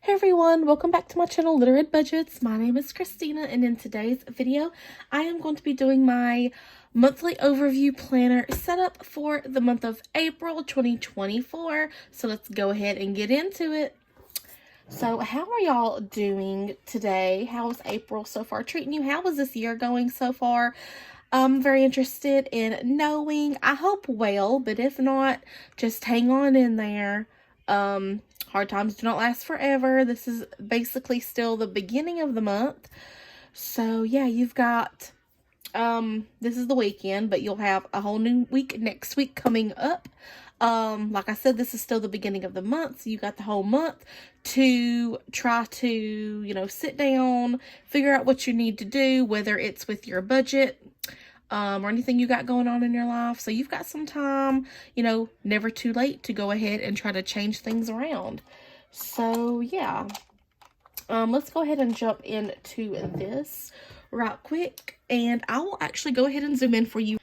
Hey everyone, welcome back to my channel, Literate Budgets. My name is Christina, and in today's video, I am going to be doing my monthly overview planner setup for the month of April 2024. So let's go ahead and get into it. So how are y'all doing today? How's April so far treating you? How is this year going so far? I'm very interested in knowing. I hope well, but if not, just hang on in there. Hard times do not last forever. This is basically still the beginning of the month. So yeah, you've got, this is the weekend, but you'll have a whole new week next week coming up. Like I said, this is still the beginning of the month, so you got the whole month to try to, sit down, figure out what you need to do, whether it's with your budget, or anything you got going on in your life. So you've got some time, never too late to go ahead and try to change things around. So yeah, let's go ahead and jump into this right quick, and I will actually go ahead and zoom in for you.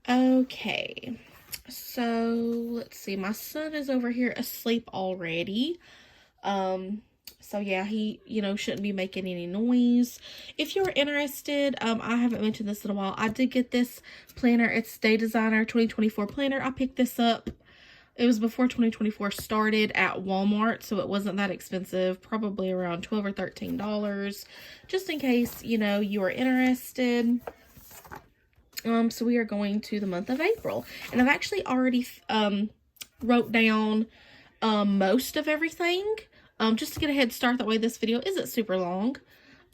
Okay, so let's see, my son is over here asleep already. So yeah, he, shouldn't be making any noise. If you're interested, I haven't mentioned this in a while. I did get this planner. It's Day Designer 2024 planner. I picked this up. It was before 2024 started at Walmart, so it wasn't that expensive. Probably around $12 or $13, just in case, you are interested. So we are going to the month of April, and I've actually already, wrote down, most of everything. Just to get a head start, that way this video isn't super long.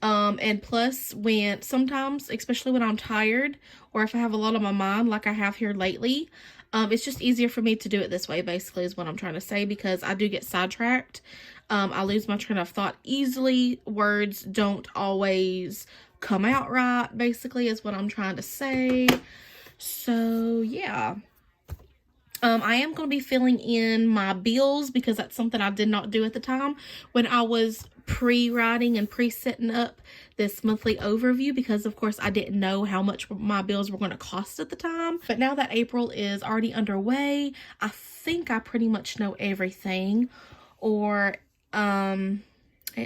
And plus, sometimes, especially when I'm tired, or if I have a lot on my mind, like I have here lately, it's just easier for me to do it this way, basically, is what I'm trying to say, because I do get sidetracked. I lose my train of thought easily. Words don't always come out right, basically, is what I'm trying to say. So, yeah. I am going to be filling in my bills, because that's something I did not do at the time when I was pre-writing and pre-setting up this monthly overview, because of course I didn't know how much my bills were going to cost at the time. But now that April is already underway, I think I pretty much know everything, or at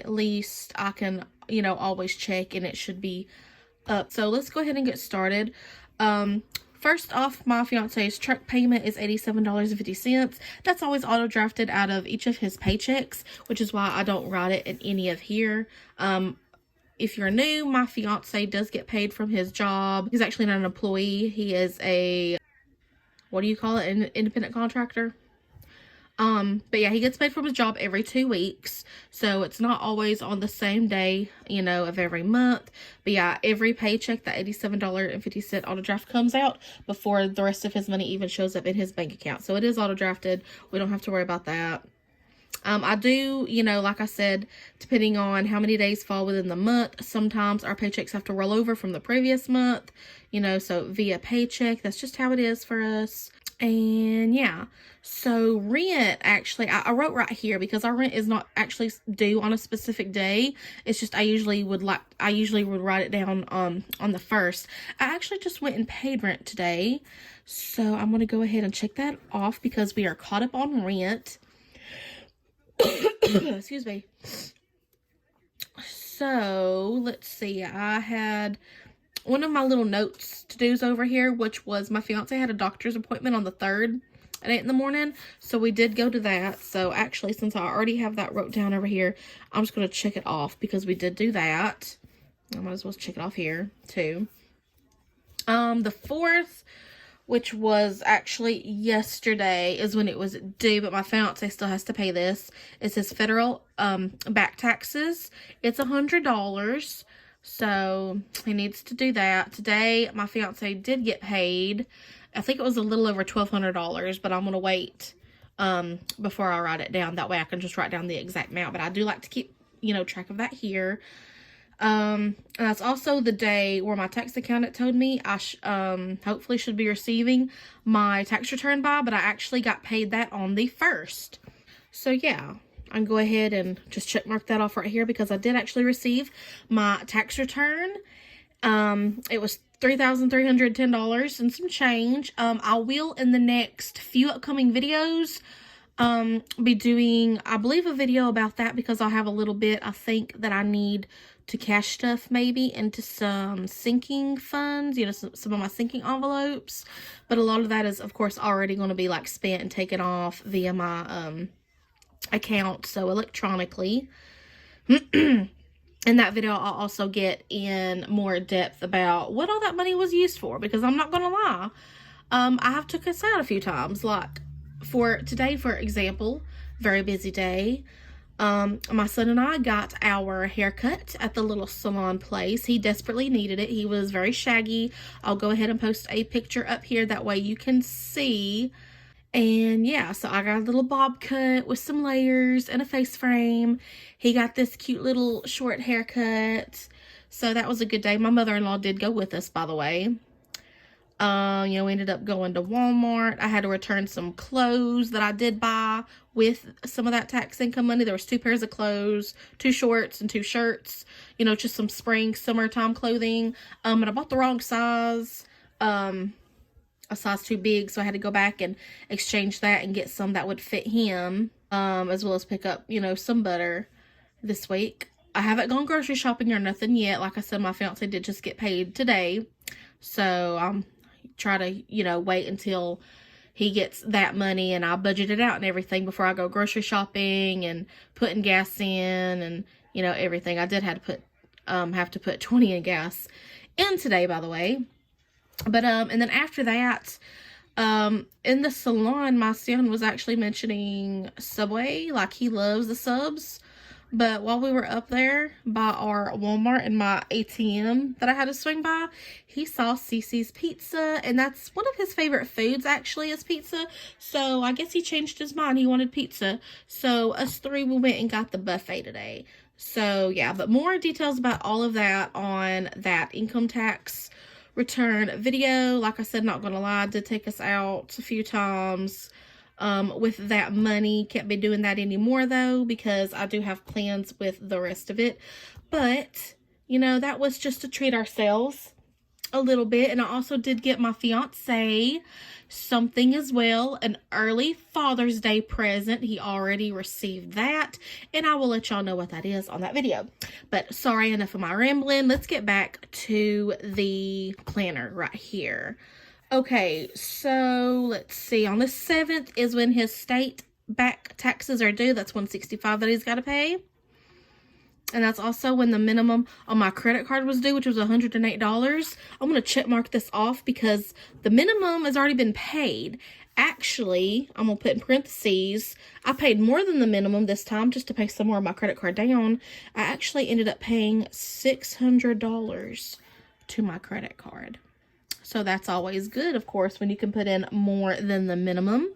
least I can, always check, and it should be up. So let's go ahead and get started. First off, my fiance's truck payment is $87.50. That's always auto-drafted out of each of his paychecks, which is why I don't write it in any of here. If you're new, my fiance does get paid from his job. He's actually not an employee. He is a, what do you call it, an independent contractor? But yeah, he gets paid from his job every 2 weeks, so it's not always on the same day, of every month. But yeah, every paycheck, that $87.50 auto draft comes out before the rest of his money even shows up in his bank account. So it is auto drafted. We don't have to worry about that. I do, like I said, depending on how many days fall within the month, sometimes our paychecks have to roll over from the previous month, so via paycheck. That's just how it is for us. And yeah, so rent, actually, I wrote right here, because our rent is not actually due on a specific day. It's just I usually would write it down on the 1st. I actually just went and paid rent today, so I'm going to go ahead and check that off, because we are caught up on rent. Excuse me. So let's see, I had one of my little notes to do's over here, which was my fiance had a doctor's appointment on the 3rd at 8 in the morning. So we did go to that. So actually, since I already have that wrote down over here, I'm just going to check it off, because we did do that. I might as well check it off here too. The 4th, which was actually yesterday, is when it was due, but my fiance still has to pay this. It says federal back taxes. It's $100. So he needs to do that. Today, my fiance did get paid. I think it was a little over $1,200, but I'm going to wait before I write it down. That way I can just write down the exact amount. But I do like to keep, track of that here. And that's also the day where my tax accountant told me I hopefully should be receiving my tax return by, but I actually got paid that on the 1st. So yeah, I can go ahead and just check mark that off right here, because I did actually receive my tax return. It was $3,310 and some change. I will, in the next few upcoming videos, be doing, I believe, a video about that because I'll have a little bit, I think, that I need to cash stuff maybe into some sinking funds, you know, some of my sinking envelopes. But a lot of that is, of course, already going to be like spent and taken off via my account, so electronically. In that video, I'll also get in more depth about what all that money was used for, because I'm not gonna lie, I have took us out a few times. Like for today, for example, very busy day. My son and I got our haircut at the little salon place. He desperately needed it. He was very shaggy. I'll go ahead and post a picture up here, that way you can see. And yeah, so I got a little bob cut with some layers and a face frame. He got this cute little short haircut. So that was a good day. My mother-in-law did go with us, by the way. You know, we ended up going to Walmart. I had to return some clothes that I did buy with some of that tax income money. There was 2 pairs of clothes, 2 shorts and 2 shirts. You know, just some spring, summertime clothing. And I bought the wrong size. A size too big, so I had to go back and exchange that and get some that would fit him, as well as pick up, you know, some butter this week. I haven't gone grocery shopping or nothing yet. Like I said, my fiance did just get paid today, so I'm try to, you know, wait until he gets that money and I budget it out and everything before I go grocery shopping and putting gas in and, you know, everything. I did have to put 20 in gas in today, by the way. But, and then after that, in the salon, my son was actually mentioning Subway, like he loves the subs. But while we were up there by our Walmart and my ATM that I had to swing by, he saw Cece's Pizza, and that's one of his favorite foods, actually, is pizza. So I guess he changed his mind. He wanted pizza. So us 3, we went and got the buffet today. So yeah, but more details about all of that on that income tax return video. Like I said, not gonna lie, I did take us out a few times with that money. Can't be doing that anymore though, because I do have plans with the rest of it. But you know, that was just to treat ourselves a little bit. And I also did get my fiance something as well, an early Father's Day present. He already received that, and I will let y'all know what that is on that video. But sorry, enough of my rambling. Let's get back to the planner right here. Okay, so let's see. On the 7th is when his state back taxes are due. That's $165 that he's got to pay. And that's also when the minimum on my credit card was due, which was $108. I'm going to check mark this off because the minimum has already been paid. Actually, I'm going to put in parentheses, I paid more than the minimum this time just to pay some more of my credit card down. I actually ended up paying $600 to my credit card. So that's always good, of course, when you can put in more than the minimum.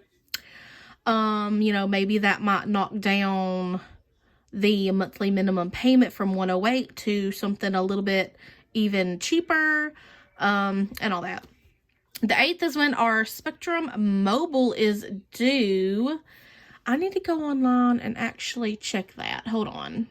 You know, maybe that might knock down the monthly minimum payment from $108 to something a little bit even cheaper, and all that. The 8th is when our Spectrum Mobile is due. I need to go online and actually check that. Hold on.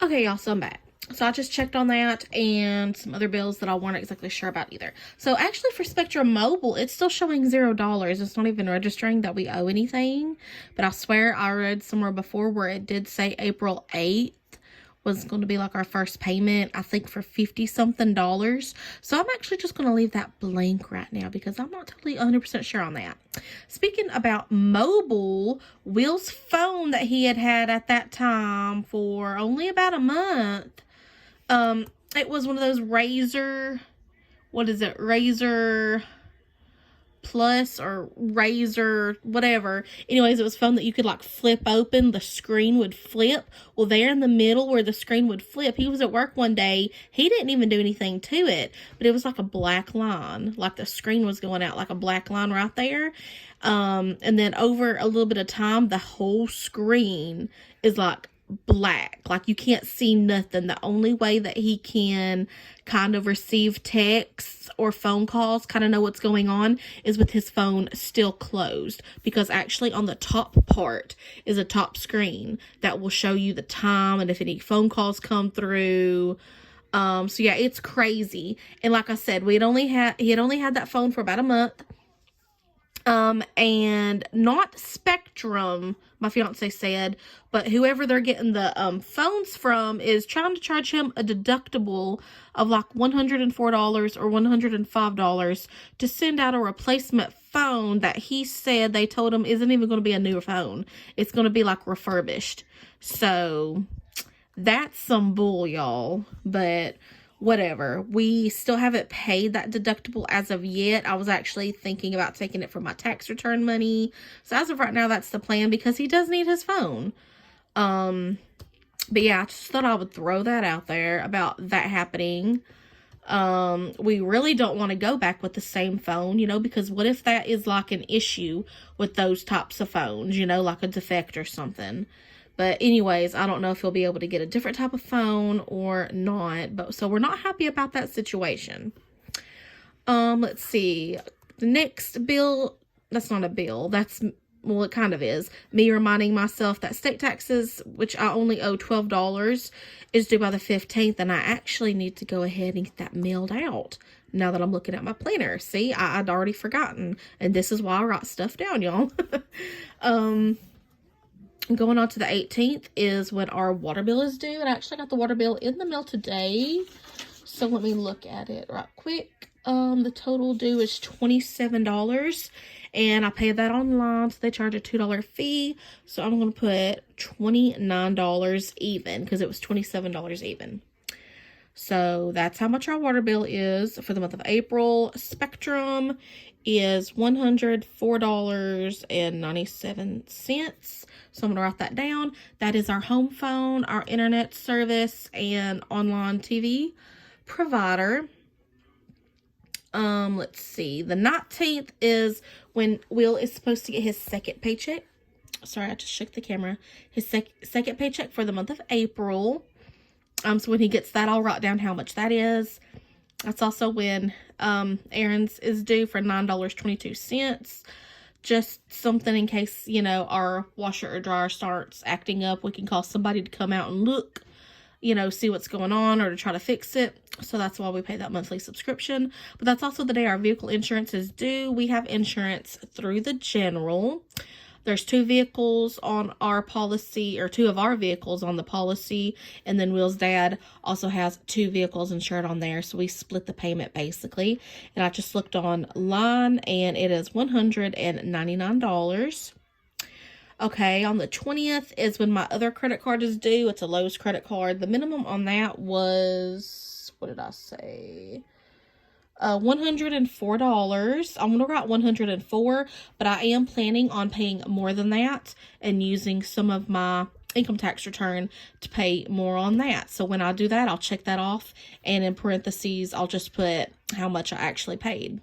Okay, y'all, so I'm back. So I just checked on that and some other bills that I weren't exactly sure about either. So actually for Spectrum Mobile, it's still showing $0. It's not even registering that we owe anything. But I swear I read somewhere before where it did say April 8th was going to be like our first payment, I think for $50-something. So I'm actually just going to leave that blank right now because I'm not totally 100% sure on that. Speaking about mobile, Will's phone that he had at that time for only about a month, it was one of those Razor, what is it, Razor Plus or Razor whatever. Anyways, it was a phone that you could like flip open, the screen would flip. Well, there in the middle where the screen would flip, he was at work one day, he didn't even do anything to it, but it was like a black line, like the screen was going out like a black line right there. And then over a little bit of time, the whole screen is like black, like you can't see nothing. The only way that he can kind of receive texts or phone calls, kind of know what's going on, is with his phone still closed, because actually on the top part is a top screen that will show you the time and if any phone calls come through. So yeah, it's crazy. And like I said, he had only had that phone for about a month. And not Spectrum, my fiance said, but whoever they're getting the phones from is trying to charge him a deductible of like $104 or $105 to send out a replacement phone that he said they told him isn't even going to be a newer phone. It's going to be like refurbished. So that's some bull, y'all. But whatever. We still haven't paid that deductible as of yet. I was actually thinking about taking it from my tax return money. So as of right now, that's the plan because he does need his phone. But yeah, I just thought I would throw that out there about that happening. We really don't want to go back with the same phone, you know, because what if that is like an issue with those types of phones, you know, like a defect or something. But anyways, I don't know if he'll be able to get a different type of phone or not. But so we're not happy about that situation. Let's see. The next bill, that's not a bill. That's, well, it kind of is. Me reminding myself that state taxes, which I only owe $12, is due by the 15th. And I actually need to go ahead and get that mailed out now that I'm looking at my planner. See, I'd already forgotten. And this is why I write stuff down, y'all. Going on to the 18th is when our water bill is due. And I actually got the water bill in the mail today. So let me look at it right quick. The total due is $27. And I paid that online. So they charge a $2 fee. So I'm going to put $29 even. Because it was $27 even. So that's how much our water bill is for the month of April. Spectrum is $104.97. So I'm going to write that down. That is our home phone, our internet service, and online TV provider. Let's see. The 19th is when Will is supposed to get his second paycheck. Sorry, I just shook the camera. His second paycheck for the month of April. So when he gets that, I'll write down how much that is. That's also when Aaron's is due for $9.22. Just something in case, you know, our washer or dryer starts acting up. We can call somebody to come out and look, you know, see what's going on or to try to fix it. So that's why we pay that monthly subscription. But that's also the day our vehicle insurance is due. We have insurance through the general. There's 2 vehicles on our policy, or 2 of our vehicles on the policy. And then Will's dad also has 2 vehicles insured on there. So we split the payment basically. And I just looked online and it is $199. Okay, on the 20th is when my other credit card is due. It's a Lowe's credit card. The minimum on that was, what did I say? $104. I'm going to write 104, but I am planning on paying more than that and using some of my income tax return to pay more on that. So when I do that, I'll check that off, and in parentheses, I'll just put how much I actually paid.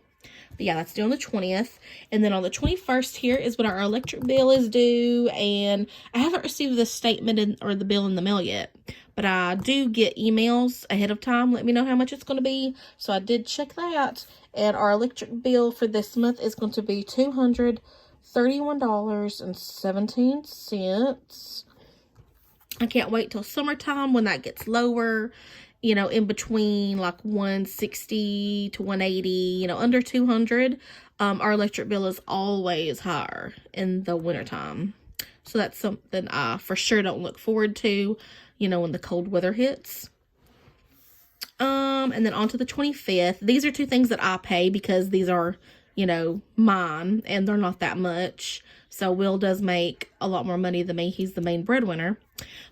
But yeah, that's due on the 20th. And then on the 21st here is when our electric bill is due. And I haven't received the statement or the bill in the mail yet. But I do get emails ahead of time. Let me know how much it's going to be. So I did check that. And our electric bill for this month is going to be $231.17. I can't wait till summertime when that gets lower. You know, in between like 160 to 180, you know, under 200, our electric bill is always higher in the wintertime. So that's something I for sure don't look forward to, you know, when the cold weather hits. And then on to the 25th. These are 2 things that I pay because these are, you know, mine, and they're not that much. So Will does make a lot more money than me. He's the main breadwinner.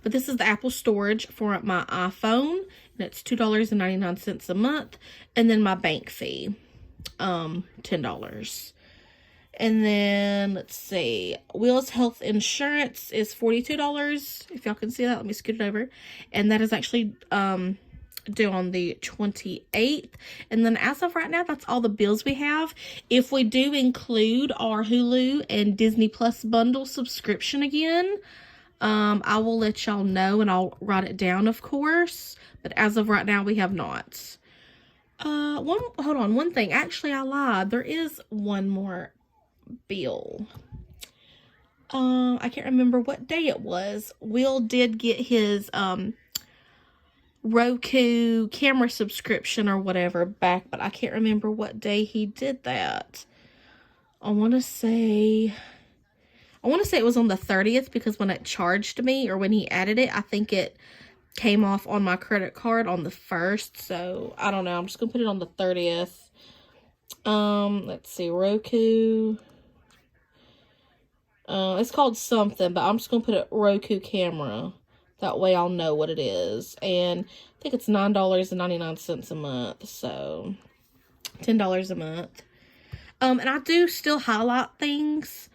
But this is the Apple storage for my iPhone. And it's $2.99 a month. And then my bank fee, $10. And then, let's see, Will's health insurance is $42. If y'all can see that, let me scoot it over. And that is actually due on the 28th. And then as of right now, that's all the bills we have. If we do include our Hulu and Disney Plus bundle subscription again, I will let y'all know, and I'll write it down, of course. But as of right now, we have not. Hold on, one thing. Actually, I lied. There is one more bill. I can't remember what day it was. Will did get his Roku camera subscription or whatever back, but I can't remember what day he did that. I want to say it was on the 30th, because when it charged me, or when he added it, I think it came off on my credit card on the 1st. So I don't know. I'm just gonna put it on the 30th. Let's see, Roku. It's called something, but I'm just gonna put it Roku camera. That way I'll know what it is. And I think it's $9.99 a month. So $10 a month. And I do still highlight things.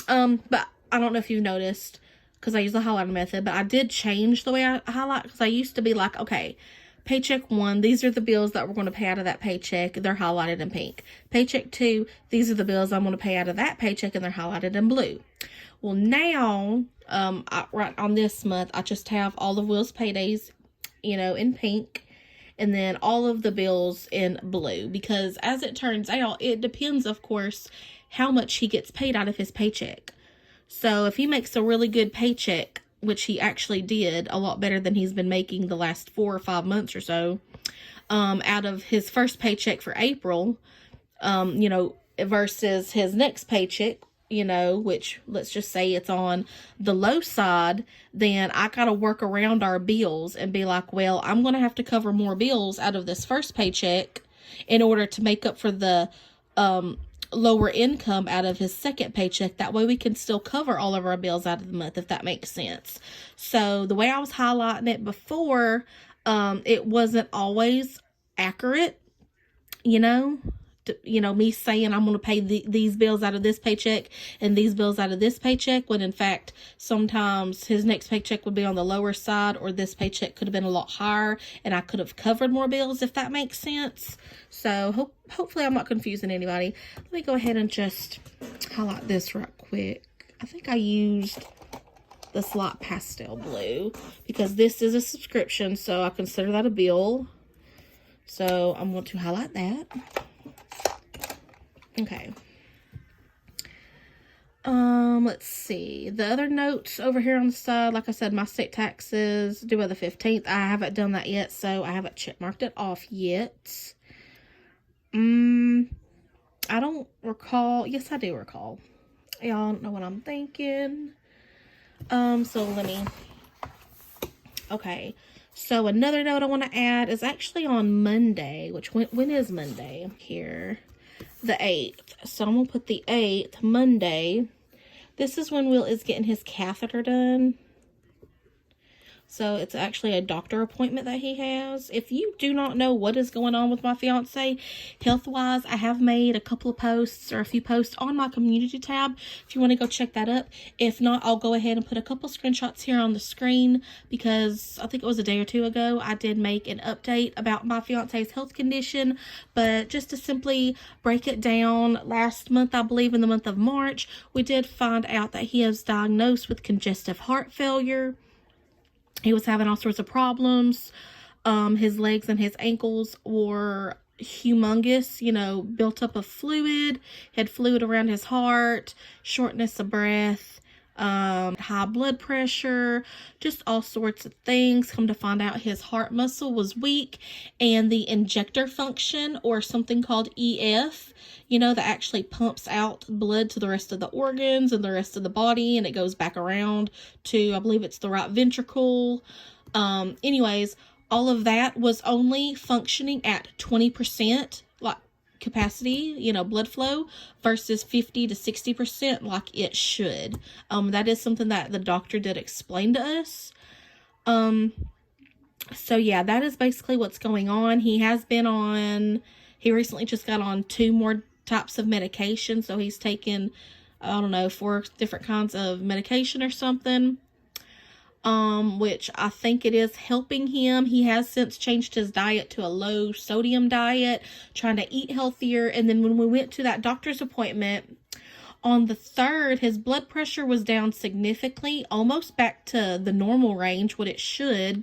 But I don't know if you've noticed, because I use the highlighter method, but I did change the way I highlight, because I used to be like, okay, paycheck 1, these are the bills that we're going to pay out of that paycheck, they're highlighted in pink. Paycheck 2, these are the bills I'm going to pay out of that paycheck, and they're highlighted in blue. Well, now, right on this month, I just have all of Will's paydays, in pink, and then all of the bills in blue, because as it turns out, it depends, of course, how much he gets paid out of his paycheck. So if he makes a really good paycheck, which he actually did, a lot better than he's been making the last 4 or 5 months or so, out of his first paycheck for April, versus his next paycheck, which, let's just say it's on the low side, then I gotta work around our bills and be like, well, I'm gonna have to cover more bills out of this first paycheck in order to make up for the lower income out of his second paycheck. That way we can still cover all of our bills out of the month, if that makes sense. So the way I was highlighting it before, it wasn't always accurate, me saying I'm going to pay these bills out of this paycheck and these bills out of this paycheck, when in fact sometimes his next paycheck would be on the lower side, or this paycheck could have been a lot higher and I could have covered more bills, if that makes sense. So hopefully I'm not confusing anybody. Let me go ahead and just highlight this right quick. I think I used this light pastel blue because this is a subscription, so I consider that a bill. So I'm going to highlight that. Okay. Let's see. The other notes over here on the side, like I said, my state taxes due by the 15th. I haven't done that yet, so I haven't check marked it off yet. I don't recall. Yes, I do recall. Y'all don't know what I'm thinking. So let me. Okay. So another note I want to add is actually on Monday, which when is Monday? Here. The 8th. So I'm going to put the 8th, Monday. This is when Will is getting his catheter done. So it's actually a doctor appointment that he has. If you do not know what is going on with my fiance, health-wise, I have made a couple of posts, or a few posts on my community tab, if you want to go check that up. If not, I'll go ahead and put a couple screenshots here on the screen, because I think it was a day or two ago, I did make an update about my fiance's health condition. But just to simply break it down, last month, I believe in the month of March, we did find out that he is diagnosed with congestive heart failure. He was having all sorts of problems. His legs and his ankles were humongous, built up of fluid, had fluid around his heart, shortness of breath, high blood pressure, just all sorts of things. Come to find out, his heart muscle was weak, and the injector function, or something called EF, that actually pumps out blood to the rest of the organs and the rest of the body, and it goes back around to, I believe it's the right ventricle. Anyways, all of that was only functioning at 20%, like capacity, blood flow, versus 50 to 60% like it should. That is something that the doctor did explain to us. So yeah, that is basically what's going on. He recently just got on 2 more types of medication. So he's taken, I don't know, 4 different kinds of medication or something. Which I think it is helping him. He has since changed his diet to a low sodium diet, trying to eat healthier. And then when we went to that doctor's appointment on the 3rd, his blood pressure was down significantly, almost back to the normal range, what it should.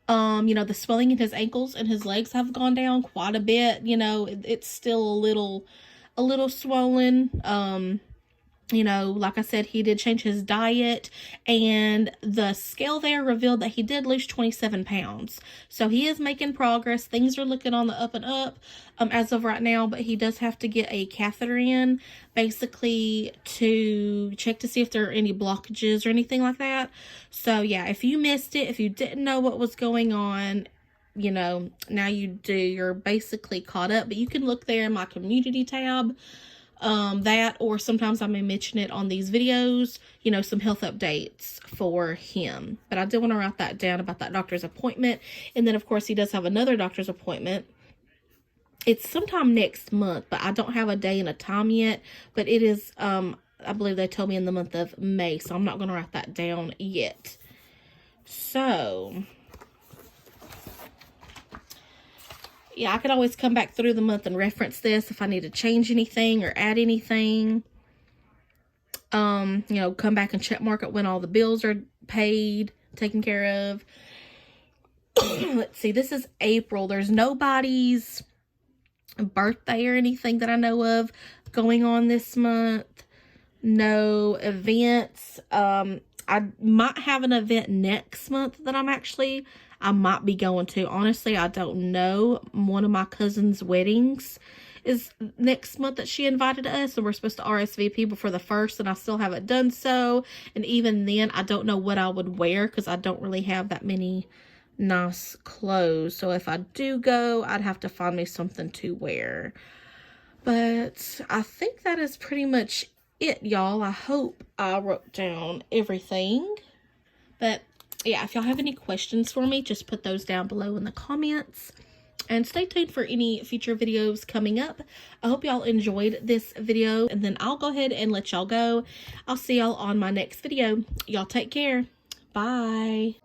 The swelling in his ankles and his legs have gone down quite a bit. It's still a little swollen. You know, like I said, he did change his diet, and the scale there revealed that he did lose 27 pounds. So he is making progress. Things are looking on the up and up as of right now, but he does have to get a catheter in, basically to check to see if there are any blockages or anything like that. So yeah, if you missed it, if you didn't know what was going on, you know, now you do. You're basically caught up, but you can look there in my community tab, that, or sometimes I may mention it on these videos, you know, some health updates for him. But I did want to write that down about that doctor's appointment. And then of course he does have another doctor's appointment. It's sometime next month, but I don't have a day and a time yet, but it is, I believe they told me in the month of May, so I'm not going to write that down yet. So yeah, I could always come back through the month and reference this if I need to change anything or add anything. You know, come back and check mark it when all the bills are paid, taken care of. Let's see, this is April. There's nobody's birthday or anything that I know of going on this month. No events. I might have an event next month that I might be going to. Honestly, I don't know. One of my cousin's weddings is next month that she invited us, and we're supposed to RSVP before the 1st, and I still haven't done so. And even then, I don't know what I would wear because I don't really have that many nice clothes. So if I do go, I'd have to find me something to wear. But I think that is pretty much it, y'all. I hope I wrote down everything. But yeah, if y'all have any questions for me, just put those down below in the comments. And stay tuned for any future videos coming up. I hope y'all enjoyed this video. And then I'll go ahead and let y'all go. I'll see y'all on my next video. Y'all take care. Bye.